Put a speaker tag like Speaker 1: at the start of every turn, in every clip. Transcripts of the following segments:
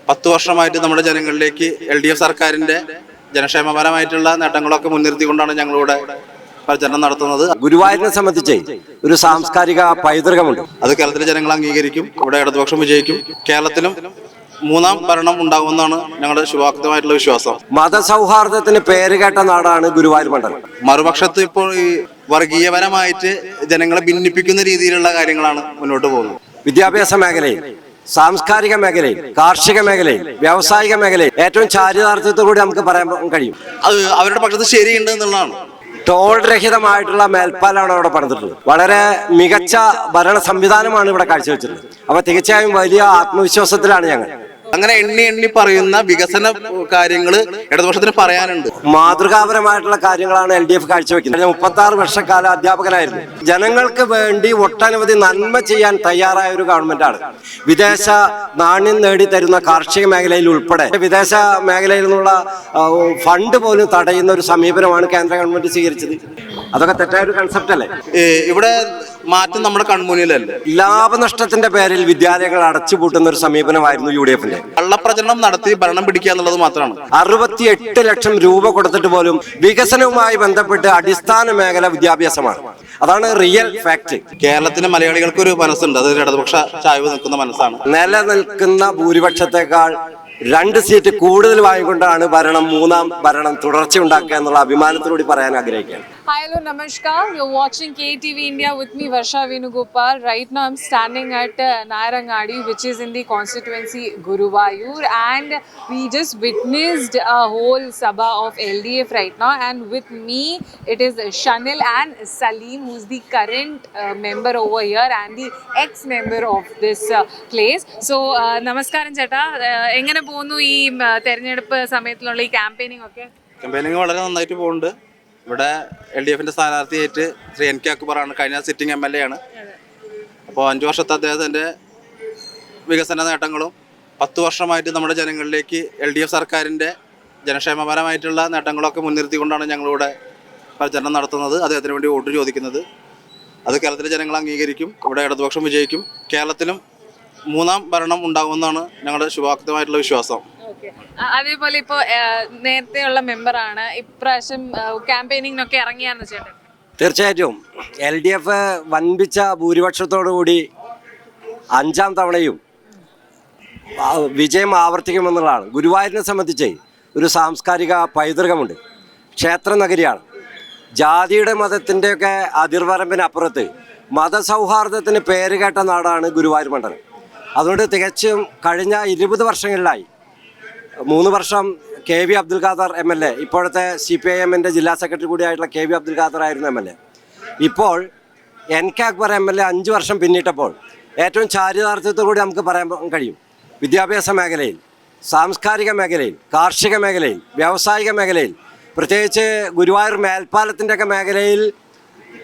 Speaker 1: 10 വർഷമായിട്ട് നമ്മുടെ ജനങ്ങളിലേക്ക് LDF സർക്കാരിന്റെ ജനക്ഷേമപരമായിട്ടുള്ള നേട്ടങ്ങളൊക്കെ മുൻനിർത്തിക്കൊണ്ടാണ് ഞങ്ങളിവിടെ പ്രചരണം നടത്തുന്നത്.
Speaker 2: ഗുരുവായൂരിനെ സംബന്ധിച്ച് ഒരു സാംസ്കാരിക പൈതൃകമുണ്ട്.
Speaker 1: അത് കേരളത്തിലെ ജനങ്ങൾ അംഗീകരിക്കും. ഇവിടെ ഇടതുപക്ഷം വിജയിക്കും. കേരളത്തിലും 3ാം ഭരണം ഉണ്ടാകുമെന്നാണ് ഞങ്ങളുടെ ശുഭാപ്തമായിട്ടുള്ള വിശ്വാസം.
Speaker 2: മതസൗഹാർദ്ദത്തിന് പേരുകേട്ട നാടാണ് ഗുരുവായൂർ മണ്ഡലം.
Speaker 1: മറുപക്ഷത്ത് ഇപ്പോൾ ഈ വർഗീയപരമായിട്ട് ജനങ്ങളെ ഭിന്നിപ്പിക്കുന്ന രീതിയിലുള്ള കാര്യങ്ങളാണ് മുന്നോട്ട് പോകുന്നത്.
Speaker 2: വിദ്യാഭ്യാസ മേഖലയിൽ, സാംസ്കാരിക മേഖലയിൽ, കാർഷിക മേഖലയിൽ, വ്യാവസായിക മേഖലയിൽ ഏറ്റവും ചാരിതാർത്ഥ്യത്തോടുകൂടി നമുക്ക് പറയാൻ കഴിയും.
Speaker 1: അത് അവരുടെ പക്ഷത്ത് ശരിയുണ്ട് എന്നുള്ളതാണ്.
Speaker 2: ടോൾ രഹിതമായിട്ടുള്ള മേൽപ്പാലാണ് അവിടെ പണിതിട്ടുള്ളത്. വളരെ മികച്ച ഭരണ സംവിധാനമാണ് ഇവിടെ കാഴ്ചവെച്ചിട്ടുള്ളത്. അപ്പൊ തീർച്ചയായും വലിയ ആത്മവിശ്വാസത്തിലാണ് ഞങ്ങൾ.
Speaker 1: അങ്ങനെ എണ്ണി പറയുന്ന വികസന കാര്യങ്ങൾ ഇടതുപക്ഷത്തിന് പറയാനുണ്ട്.
Speaker 2: മാതൃകാപരമായിട്ടുള്ള കാര്യങ്ങളാണ് LDF കാഴ്ചവെക്കുന്നത്. 36 വർഷക്കാല അധ്യാപകനായിരുന്നു. ജനങ്ങൾക്ക് വേണ്ടി ഒട്ടനവധി നന്മ ചെയ്യാൻ തയ്യാറായ ഒരു ഗവൺമെന്റാണ്. വിദേശ നാണ്യം നേടിത്തരുന്ന കാർഷിക മേഖലയിൽ ഉൾപ്പെടെ വിദേശ മേഖലയിൽ നിന്നുള്ള ഫണ്ട് പോലും തടയുന്ന ഒരു സമീപനമാണ് കേന്ദ്ര ഗവൺമെന്റ് സ്വീകരിച്ചത്. അതൊക്കെ തെറ്റായ ഒരു കൺസെപ്റ്റ് അല്ലേ?
Speaker 1: ഇവിടെ മാറ്റം നമ്മുടെ കൺമുന്നിലല്ലേ.
Speaker 2: ലാഭനഷ്ടത്തിന്റെ പേരിൽ വിദ്യാലയങ്ങൾ അടച്ചുപൂട്ടുന്ന ഒരു സമീപനമായിരുന്നു UDF-ന്റെ.
Speaker 1: കള്ളപ്രചരണം നടത്തി ഭരണം പിടിക്കുക എന്നുള്ളത് മാത്രമാണ്.
Speaker 2: 68 ലക്ഷം രൂപ കൊടുത്തിട്ട് പോലും വികസനവുമായി ബന്ധപ്പെട്ട് അടിസ്ഥാന മേഖല വിദ്യാഭ്യാസമാണ്. അതാണ് റിയൽ ഫാക്ട്.
Speaker 1: കേരളത്തിലെ മലയാളികൾക്ക് ഒരു മനസ്സുണ്ട്. അത് ഇടതുപക്ഷ ചായ്വ് നിൽക്കുന്ന മനസ്സാണ്.
Speaker 2: നിലനിൽക്കുന്ന ഭൂരിപക്ഷത്തെക്കാൾ 2 സീറ്റ് കൂടുതൽ വാങ്ങിക്കൊണ്ടാണ് ഭരണം 3ാം ഭരണം തുടർച്ച ഉണ്ടാക്കുക എന്നുള്ള അഭിമാനത്തിലൂടെ പറയാൻ ആഗ്രഹിക്കുകയാണ്.
Speaker 3: Hi, hello, namaskar. You're watching KTV India with me, Varsha Venugopal. Right now, I'm standing at Nairangadi, which is in the constituency Guruvayur, and we just witnessed a whole sabha of LDF right now. And with me, it is Shanil and Salim, who's the current member over here and the ex-member of this place. So, namaskaram cheta. എങ്ങനെ പോകുന്നു ഈ തെരഞ്ഞെടുപ്പ് സമയത്തുള്ള ഈ campaigning ഒക്കെ?
Speaker 1: Campaigning വളരെ നന്നായിട്ട് പോകുന്നുണ്ട്. ഇവിടെ LDF-ന്റെ സ്ഥാനാർത്ഥിയായിട്ട് ശ്രീ NK അക്ബറാണ്. കഴിഞ്ഞ സിറ്റിംഗ് MLA ആണ്. അപ്പോൾ 5 വർഷത്തെ അദ്ദേഹത്തിൻ്റെ വികസന നേട്ടങ്ങളും 10 വർഷമായിട്ട് നമ്മുടെ ജനങ്ങളിലേക്ക് LDF സർക്കാരിൻ്റെ ജനക്ഷേമപരമായിട്ടുള്ള നേട്ടങ്ങളൊക്കെ മുൻനിർത്തിക്കൊണ്ടാണ് ഞങ്ങളിവിടെ പ്രചരണം നടത്തുന്നത്. അദ്ദേഹത്തിന് വേണ്ടി വോട്ട് ചോദിക്കുന്നത്. അത് കേരളത്തിലെ ജനങ്ങൾ അംഗീകരിക്കും. ഇവിടെ ഇടതുപക്ഷം വിജയിക്കും. കേരളത്തിലും 3ാം ഭരണം ഉണ്ടാകുമെന്നാണ് ഞങ്ങളുടെ ശുഭാപ്തമായിട്ടുള്ള വിശ്വാസം.
Speaker 3: അതേപോലെ ഇപ്പോൾ നേരത്തെയുള്ള മെമ്പറാണ്, ഇപ്രാവശ്യം ക്യാമ്പയിനിങ്ങിനൊക്കെ ഇറങ്ങിയാന്ന് ചേട്ടൻ?
Speaker 2: തീർച്ചയായിട്ടും LDF വൻപിച്ച ഭൂരിപക്ഷത്തോടുകൂടി 5ാം തവണയും വിജയം ആവർത്തിക്കുമെന്നുള്ളതാണ്. ഗുരുവായൂരിനെ സംബന്ധിച്ച് ഒരു സാംസ്കാരിക പൈതൃകമുണ്ട്. ക്ഷേത്ര നഗരിയാണ്. ജാതിയുടെ മതത്തിൻ്റെയൊക്കെ അതിർവരമ്പിനപ്പുറത്ത് മതസൗഹാർദ്ദത്തിന് പേരുകേട്ട നാടാണ് ഗുരുവായൂർ മണ്ഡലം. അതുകൊണ്ട് തികച്ചും കഴിഞ്ഞ 20 വർഷങ്ങളിലായി 3 വർഷം KV അബ്ദുൽ ഖാദർ MLA, ഇപ്പോഴത്തെ CPIM-ന്റെ ജില്ലാ സെക്രട്ടറി കൂടിയായിട്ടുള്ള KV അബ്ദുൽ ഖാദർ ആയിരുന്നു MLA. ഇപ്പോൾ NK അക്ബർ MLA 5 വർഷം പിന്നിട്ടപ്പോൾ ഏറ്റവും ചാരിതാർത്ഥ്യത്തോടുകൂടി നമുക്ക് പറയാൻ കഴിയും. വിദ്യാഭ്യാസ മേഖലയിൽ, സാംസ്കാരിക മേഖലയിൽ, കാർഷിക മേഖലയിൽ, വ്യാവസായിക മേഖലയിൽ, പ്രത്യേകിച്ച് ഗുരുവായൂർ മേൽപ്പാലത്തിൻ്റെയൊക്കെ മേഖലയിൽ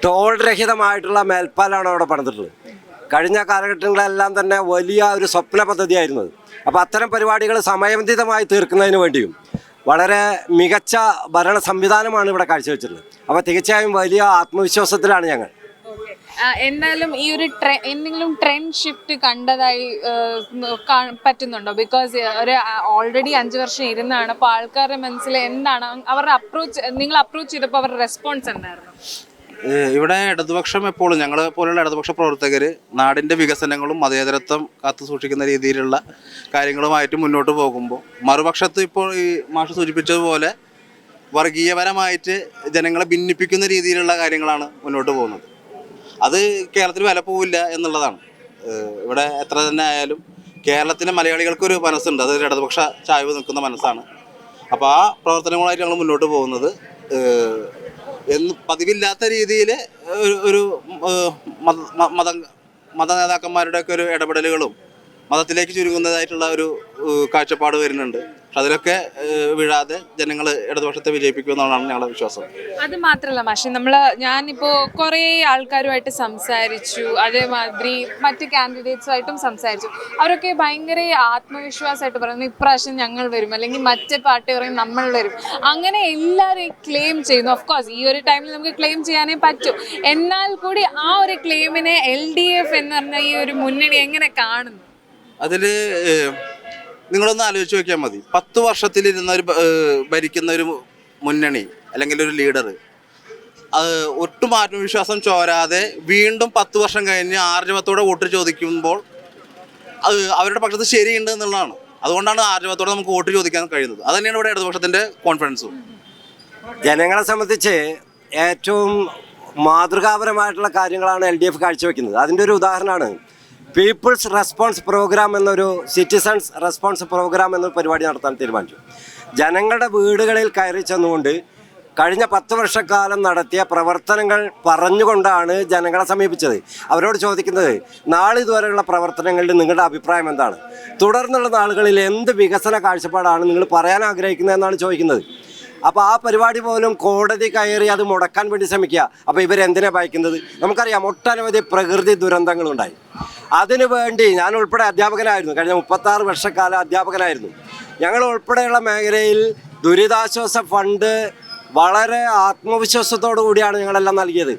Speaker 2: ടോൾ രഹിതമായിട്ടുള്ള മേൽപ്പാലാണ് അവിടെ പണിതിട്ടുള്ളത്. കഴിഞ്ഞ കാലഘട്ടങ്ങളെല്ലാം തന്നെ വലിയ ഒരു സ്വപ്ന പദ്ധതിയായിരുന്നത്. അപ്പോൾ അത്തരം പരിപാടികൾ സമയബന്ധിതമായി തീർക്കുന്നതിന് വേണ്ടിയും വളരെ മികച്ച ഭരണ സംവിധാനമാണ് ഇവിടെ കാഴ്ചവെച്ചിട്ടുള്ളത്. അപ്പോൾ തീർച്ചയായും വലിയ ആത്മവിശ്വാസത്തിലാണ് ഞങ്ങൾ.
Speaker 3: എന്നാലും ഈ ഒരു എന്തെങ്കിലും ട്രെൻഡ് ഷിഫ്റ്റ് കണ്ടതായി പറ്റുന്നുണ്ടോ? ബിക്കോസ് ഒരു ഓൾറെഡി 5 വർഷം ഇരുന്നാണ്. അപ്പോൾ ആൾക്കാരുടെ മനസ്സിൽ എന്താണ് അവരുടെ അപ്രോച്ച്, നിങ്ങൾ അപ്രോച്ച് ചെയ്തപ്പോൾ അവരുടെ റെസ്പോൺസ് എന്തായിരുന്നു?
Speaker 1: ഇവിടെ ഇടതുപക്ഷം എപ്പോഴും ഞങ്ങൾ പോലുള്ള ഇടതുപക്ഷ പ്രവർത്തകർ നാടിൻ്റെ വികസനങ്ങളും മതേതരത്വം കാത്തു സൂക്ഷിക്കുന്ന രീതിയിലുള്ള കാര്യങ്ങളുമായിട്ട് മുന്നോട്ട് പോകുമ്പോൾ, മറുപക്ഷത്ത് ഇപ്പോൾ ഈ മാഷ് സൂചിപ്പിച്ചതുപോലെ വർഗീയപരമായിട്ട് ജനങ്ങളെ ഭിന്നിപ്പിക്കുന്ന രീതിയിലുള്ള കാര്യങ്ങളാണ് മുന്നോട്ട് പോകുന്നത്. അത് കേരളത്തിൽ വില പോവില്ല എന്നുള്ളതാണ്. ഇവിടെ എത്ര തന്നെ ആയാലും കേരളത്തിലെ മലയാളികൾക്കൊരു മനസ്സുണ്ട്. അത് ഇടതുപക്ഷ ചായ്വ് നിൽക്കുന്ന മനസ്സാണ്. അപ്പോൾ ആ പ്രവർത്തനങ്ങളായിട്ട് ഞങ്ങൾ മുന്നോട്ട് പോകുന്നത്. പതിവില്ലാത്ത രീതിയിൽ ഒരു മത നേതാക്കന്മാരുടെയൊക്കെ ഒരു ഇടപെടലുകളും മതത്തിലേക്ക് ചുരുങ്ങുന്നതായിട്ടുള്ള ഒരു കാഴ്ചപ്പാട് വരുന്നുണ്ട്. പക്ഷെ അതിലൊക്കെ വീഴാതെ ജനങ്ങൾ ഇടതുപക്ഷത്തെ വിജയിപ്പിക്കുമെന്നാണ് ഞങ്ങളുടെ വിശ്വാസം.
Speaker 3: അത് മാത്രമല്ല മാഷി, ഞാനിപ്പോൾ കുറേ ആൾക്കാരുമായിട്ട് സംസാരിച്ചു, അതേമാതിരി മറ്റ് കാൻഡിഡേറ്റ്സുമായിട്ടും സംസാരിച്ചു. അവരൊക്കെ ഭയങ്കര ആത്മവിശ്വാസമായിട്ട് പറയുന്നു ഇപ്രാവശ്യം ഞങ്ങൾ വരും, അല്ലെങ്കിൽ മറ്റേ പാർട്ടി പറയും നമ്മൾ വരും. അങ്ങനെ എല്ലാവരും ക്ലെയിം ചെയ്യുന്നു. ഓഫ് കോഴ്സ് ഈ ഒരു ടൈമിൽ നമുക്ക് ക്ലെയിം ചെയ്യാനേ പറ്റൂ. എന്നാൽ കൂടി ആ ഒരു ക്ലെയിമിനെ LDF എന്ന് പറഞ്ഞ ഈ ഒരു മുന്നണി എങ്ങനെ കാണുന്നു?
Speaker 1: അതിൽ നിങ്ങളൊന്ന് ആലോചിച്ച് നോക്കിയാൽ മതി. 10 വർഷത്തിലിരുന്ന ഒരു ഭരിക്കുന്ന ഒരു മുന്നണി അല്ലെങ്കിൽ ഒരു ലീഡർ അത് ഒട്ടും ആത്മവിശ്വാസം ചോരാതെ വീണ്ടും 10 വർഷം കഴിഞ്ഞ് ആർജവത്തോടെ വോട്ട് ചോദിക്കുമ്പോൾ അത് അവരുടെ പക്ഷത്ത് ശരിയുണ്ട് എന്നുള്ളതാണ്. അതുകൊണ്ടാണ് ആർജവത്തോടെ നമുക്ക് വോട്ട് ചോദിക്കാൻ കഴിയുന്നത്. അത് തന്നെയാണ് ഇവിടെ ഇടതുപക്ഷത്തിൻ്റെ കോൺഫിഡൻസും.
Speaker 2: ജനങ്ങളെ സംബന്ധിച്ച് ഏറ്റവും മാതൃകാപരമായിട്ടുള്ള കാര്യങ്ങളാണ് LDF കാഴ്ചവെക്കുന്നത്. അതിൻ്റെ ഒരു ഉദാഹരണമാണ് പീപ്പിൾസ് റെസ്പോൺസ് പ്രോഗ്രാം എന്നൊരു സിറ്റിസൺസ് റെസ്പോൺസ് പ്രോഗ്രാം എന്നൊരു പരിപാടി നടത്താൻ തീരുമാനിച്ചു. ജനങ്ങളുടെ വീടുകളിൽ കയറി ചെന്നുകൊണ്ട് കഴിഞ്ഞ 10 വർഷക്കാലം നടത്തിയ പ്രവർത്തനങ്ങൾ പറഞ്ഞുകൊണ്ടാണ് ജനങ്ങളെ സമീപിച്ചത്. അവരോട് ചോദിക്കുന്നത് നാളിതുവരെയുള്ള പ്രവർത്തനങ്ങളിൽ നിങ്ങളുടെ അഭിപ്രായം എന്താണ്, തുടർന്നുള്ള നാളുകളിൽ എന്ത് വികസന കാഴ്ചപ്പാടാണ് നിങ്ങൾ പറയാൻ ആഗ്രഹിക്കുന്നതെന്നാണ് ചോദിക്കുന്നത്. അപ്പോൾ ആ പരിപാടി പോലും കോടതി കയറി അത് മുടക്കാൻ വേണ്ടി ശ്രമിക്കുക. അപ്പോൾ ഇവരെന്തിനാണ് ഭയക്കുന്നത്? നമുക്കറിയാം ഒട്ടനവധി പ്രകൃതി ദുരന്തങ്ങളുണ്ടായി. അതിനു വേണ്ടി ഞാൻ ഉൾപ്പെടെ അധ്യാപകനായിരുന്നു, കഴിഞ്ഞ 36 വർഷക്കാലം അധ്യാപകനായിരുന്നു. ഞങ്ങൾ ഉൾപ്പെടെയുള്ള മേഖലയിൽ ദുരിതാശ്വാസ ഫണ്ട് വളരെ ആത്മവിശ്വാസത്തോടു കൂടിയാണ് ഞങ്ങളെല്ലാം നൽകിയത്.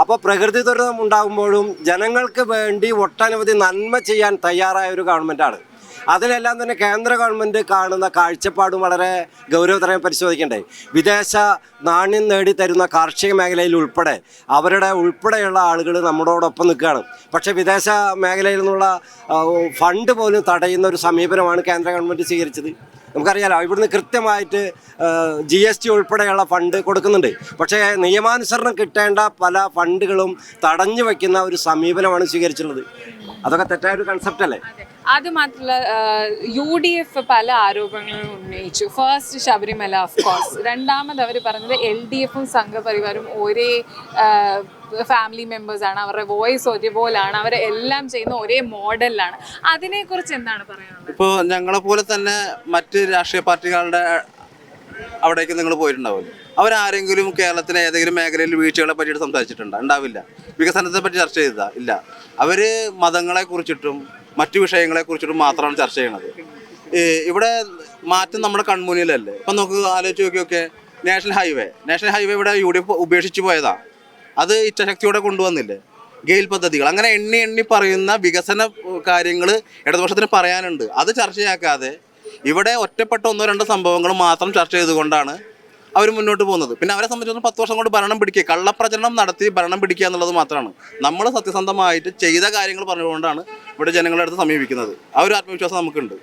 Speaker 2: അപ്പോൾ പ്രകൃതി ദുരന്തം ഉണ്ടാകുമ്പോഴും ജനങ്ങൾക്ക് വേണ്ടി ഒട്ടനവധി നന്മ ചെയ്യാൻ തയ്യാറായ ഒരു ഗവൺമെൻറ്റാണ്. അതിലെല്ലാം തന്നെ കേന്ദ്ര ഗവൺമെൻറ് കാണുന്ന കാഴ്ചപ്പാടും വളരെ ഗൗരവതരം പരിശോധിക്കേണ്ടേ. വിദേശ നാണ്യം നേടിത്തരുന്ന കാർഷിക മേഖലയിൽ ഉൾപ്പെടെ അവരുടെ ഉൾപ്പെടെയുള്ള ആളുകൾ നമ്മളോടൊപ്പം നിൽക്കുകയാണ്. പക്ഷേ വിദേശ മേഖലയിൽ നിന്നുള്ള ഫണ്ട് പോലും തടയുന്ന ഒരു സമീപനമാണ് കേന്ദ്ര ഗവൺമെൻറ് സ്വീകരിച്ചത്. നമുക്കറിയാലോ, ഇവിടുന്ന് കൃത്യമായിട്ട് GST ഉൾപ്പെടെയുള്ള ഫണ്ട് കൊടുക്കുന്നുണ്ട്. പക്ഷേ നിയമാനുസരണം കിട്ടേണ്ട പല ഫണ്ടുകളും തടഞ്ഞു വയ്ക്കുന്ന ഒരു സമീപനമാണ് സ്വീകരിച്ചിട്ടുള്ളത്. അതൊക്കെ തെറ്റായൊരു കൺസെപ്റ്റ് അല്ലേ?
Speaker 3: അത് മാത്രമല്ല UDF പല ആരോപണങ്ങളും ഉന്നയിച്ചു. ഫസ്റ്റ് ശബരിമല ഓഫ് കോഴ്സ്, രണ്ടാമത് അവർ പറഞ്ഞത് LDFും സംഘപരിവാരും ഒരേ ഫാമിലി മെമ്പേഴ്സാണ്, അവരുടെ വോയിസ് ഒരുപോലാണ്, അവരെല്ലാം ചെയ്യുന്ന ഒരേ മോഡലിലാണ്. അതിനെക്കുറിച്ച് എന്താണ് പറയാനുള്ളത്?
Speaker 1: ഇപ്പോൾ ഞങ്ങളെ പോലെ തന്നെ മറ്റ് രാഷ്ട്രീയ പാർട്ടികളുടെ അവിടേക്ക് നിങ്ങൾ പോയിട്ടുണ്ടാവുമല്ലോ. അവരാരെങ്കിലും കേരളത്തിലെ ഏതെങ്കിലും മേഖലയിൽ വീഴ്ചകളെ പറ്റിയിട്ട് സംസാരിച്ചിട്ടുണ്ടോ? ഉണ്ടാവില്ല. വികസനത്തെ പറ്റി ചർച്ച ചെയ്താ ഇല്ല. അവർ മതങ്ങളെ കുറിച്ചിട്ടും മറ്റു വിഷയങ്ങളെ കുറിച്ചിട്ടും മാത്രമാണ് ചർച്ച ചെയ്യണത്. ഇവിടെ മാറ്റം നമ്മുടെ കൺമുന്നിലല്ലേ. ഇപ്പം നമുക്ക് ആലോചിച്ച് നോക്കിയൊക്കെ നാഷണൽ ഹൈവേ ഇവിടെ UDF ഉപേക്ഷിച്ച് പോയതാ. അത് ഇച്ഛാശക്തിയോടെ കൊണ്ടുവന്നില്ലേ. ഗെയിൽ പദ്ധതികൾ, അങ്ങനെ എണ്ണി പറയുന്ന വികസന കാര്യങ്ങൾ ഇടതുപക്ഷത്തിന് പറയാനുണ്ട്. അത് ചർച്ചയാക്കാതെ ഇവിടെ ഒറ്റപ്പെട്ട 1-2 സംഭവങ്ങൾ മാത്രം ചർച്ച ചെയ്തുകൊണ്ടാണ് അവർ മുന്നോട്ട് പോകുന്നത്. പിന്നെ അവരെ സംബന്ധിച്ചിടത്തോളം 10 വർഷം കൊണ്ട് ഭരണം പിടിക്കുക, കള്ളപ്രചരണം നടത്തി ഭരണം പിടിക്കുക എന്നുള്ളത് മാത്രമാണ്. നമ്മൾ സത്യസന്ധമായിട്ട് ചെയ്ത കാര്യങ്ങൾ പറഞ്ഞുകൊണ്ടാണ് ഇവിടെ ജനങ്ങളുടെ അടുത്ത് സമീപിക്കുന്നത്. ആ ഒരു ആത്മവിശ്വാസം നമുക്കുണ്ട്.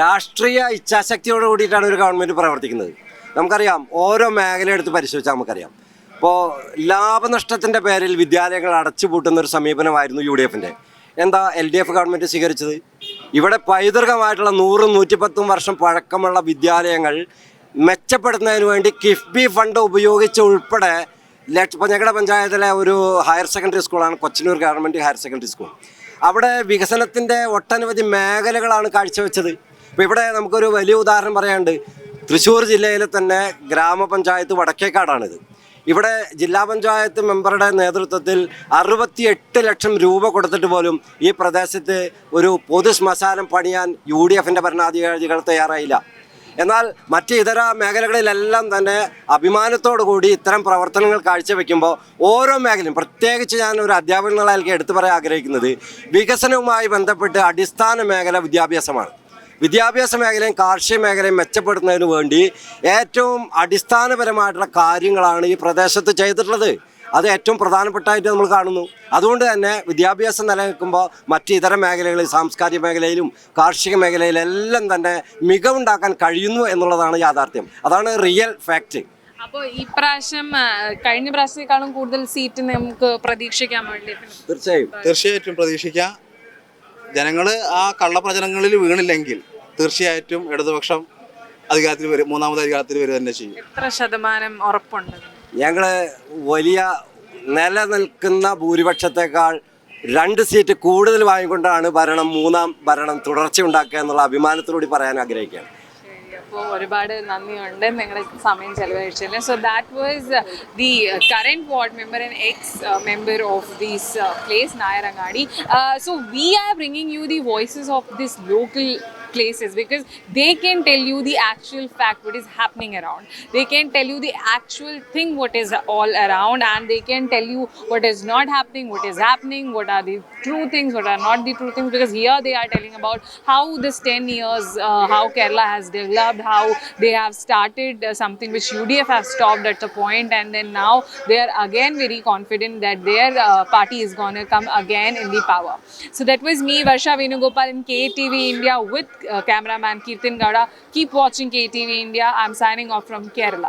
Speaker 2: രാഷ്ട്രീയ ഇച്ഛാശക്തിയോട് കൂടിയിട്ടാണ് ഒരു ഗവൺമെൻറ് പ്രവർത്തിക്കുന്നത്. നമുക്കറിയാം, ഓരോ മേഖല എടുത്ത് പരിശോധിച്ചാൽ നമുക്കറിയാം. ഇപ്പോൾ ലാഭനഷ്ടത്തിൻ്റെ പേരിൽ വിദ്യാലയങ്ങൾ അടച്ചുപൂട്ടുന്ന ഒരു സമീപനമായിരുന്നു UDFൻ്റെ. എന്താ LDF ഗവൺമെൻറ് സ്വീകരിച്ചത്? ഇവിടെ പൈതൃകമായിട്ടുള്ള 100-110 വർഷം പഴക്കമുള്ള വിദ്യാലയങ്ങൾ മെച്ചപ്പെടുത്തുന്നതിന് വേണ്ടി കിഫ്ബി ഫണ്ട് ഉപയോഗിച്ച് ഉൾപ്പെടെ ഇപ്പോൾ ഞങ്ങളുടെ പഞ്ചായത്തിലെ ഒരു ഹയർ സെക്കൻഡറി സ്കൂളാണ് കൊച്ചിനൂർ ഗവൺമെൻറ് ഹയർ സെക്കൻഡറി സ്കൂൾ. അവിടെ വികസനത്തിൻ്റെ ഒട്ടനവധി മേഖലകളാണ് കാഴ്ചവെച്ചത്. ഇപ്പോൾ ഇവിടെ നമുക്കൊരു വലിയ ഉദാഹരണം പറയാനുണ്ട്. തൃശ്ശൂർ ജില്ലയിലെ തന്നെ ഗ്രാമപഞ്ചായത്ത് വടക്കേക്കാടാണിത്. ഇവിടെ ജില്ലാ പഞ്ചായത്ത് മെമ്പറുടെ നേതൃത്വത്തിൽ 68 ലക്ഷം രൂപ കൊടുത്തിട്ട് പോലും ഈ പ്രദേശത്ത് ഒരു പൊതു ശ്മശാനം പണിയാൻ UDFൻ്റെ ഭരണാധികാരികൾ തയ്യാറായില്ല. എന്നാൽ മറ്റ് ഇതര മേഖലകളിലെല്ലാം തന്നെ അഭിമാനത്തോടു കൂടി ഇത്തരം പ്രവർത്തനങ്ങൾ കാഴ്ചവെക്കുമ്പോൾ ഓരോ മേഖലയും, പ്രത്യേകിച്ച് ഞാൻ ഒരു അധ്യാപകൻ എന്നുള്ള നിലയ്ക്ക് എടുത്തു പറയാൻ ആഗ്രഹിക്കുന്നത് വികസനവുമായി ബന്ധപ്പെട്ട് അടിസ്ഥാന മേഖല വിദ്യാഭ്യാസമാണ്. വിദ്യാഭ്യാസ മേഖലയും കാർഷിക മേഖലയും മെച്ചപ്പെടുത്തുന്നതിന് വേണ്ടി ഏറ്റവും അടിസ്ഥാനപരമായിട്ടുള്ള കാര്യങ്ങളാണ് ഈ പ്രദേശത്ത് ചെയ്തിട്ടുള്ളത്. അത് ഏറ്റവും പ്രധാനപ്പെട്ടായിട്ട് നമ്മൾ കാണുന്നു. അതുകൊണ്ട് തന്നെ വിദ്യാഭ്യാസം നിലനിൽക്കുമ്പോൾ മറ്റ് ഇതര മേഖലകളിൽ, സാംസ്കാരിക മേഖലയിലും കാർഷിക മേഖലയിലെല്ലാം തന്നെ മികവുണ്ടാക്കാൻ കഴിയുന്നു എന്നുള്ളതാണ് യാഥാർത്ഥ്യം. അതാണ് റിയൽ ഫാക്റ്റ്.
Speaker 3: അപ്പോൾ ഈ പ്രാവശ്യം കഴിഞ്ഞ പ്രാവശ്യത്തെക്കാളും കൂടുതൽ സീറ്റ് നമുക്ക് പ്രതീക്ഷിക്കാൻ വേണ്ടി?
Speaker 1: തീർച്ചയായിട്ടും പ്രതീക്ഷിക്കാം. ജനങ്ങൾ ആ കള്ളപ്രചരണങ്ങളിൽ വീണില്ലെങ്കിൽ തീർച്ചയായിട്ടും ഇടതുപക്ഷം അധികാരത്തിൽ വരും, 3ാമത് അധികാരത്തിൽ വരിക തന്നെ ചെയ്യും.
Speaker 3: എത്ര ശതമാനം ഉറപ്പുണ്ട്?
Speaker 2: ഞങ്ങൾ വലിയ നിലനിൽക്കുന്ന ഭൂരിപക്ഷത്തെക്കാൾ 2 സീറ്റ് കൂടുതൽ വാങ്ങിക്കൊണ്ടാണ് 3ാം ഭരണം തുടർച്ചയുണ്ടാക്കുക എന്നുള്ള അഭിമാനത്തിലൂടെ പറയാൻ ആഗ്രഹിക്കുകയാണ്.
Speaker 3: അപ്പോൾ ഒരുപാട് നന്ദിയുണ്ട് നിങ്ങളുടെ സമയം ചെലവഴിച്ചതിന്. So that was the current ward member and ex member of this place, Nayarangadi. So we are bringing you the voices of this local places, because they can tell you the actual fact what is happening around. They can tell you the actual thing what is all around, and they can tell you what is not happening, what is happening, what are the true things, what are not the true things. Because here they are telling about how this 10 years, how Kerala has developed, how they have started something which UDF has stopped at the point, and then now they are again very confident that their party is going to come again in the power. So that was me, Varsha Venugopal, in KTV India with cameraman Kirtan Gowda. Keep watching KTV India. I'm signing off from Kerala.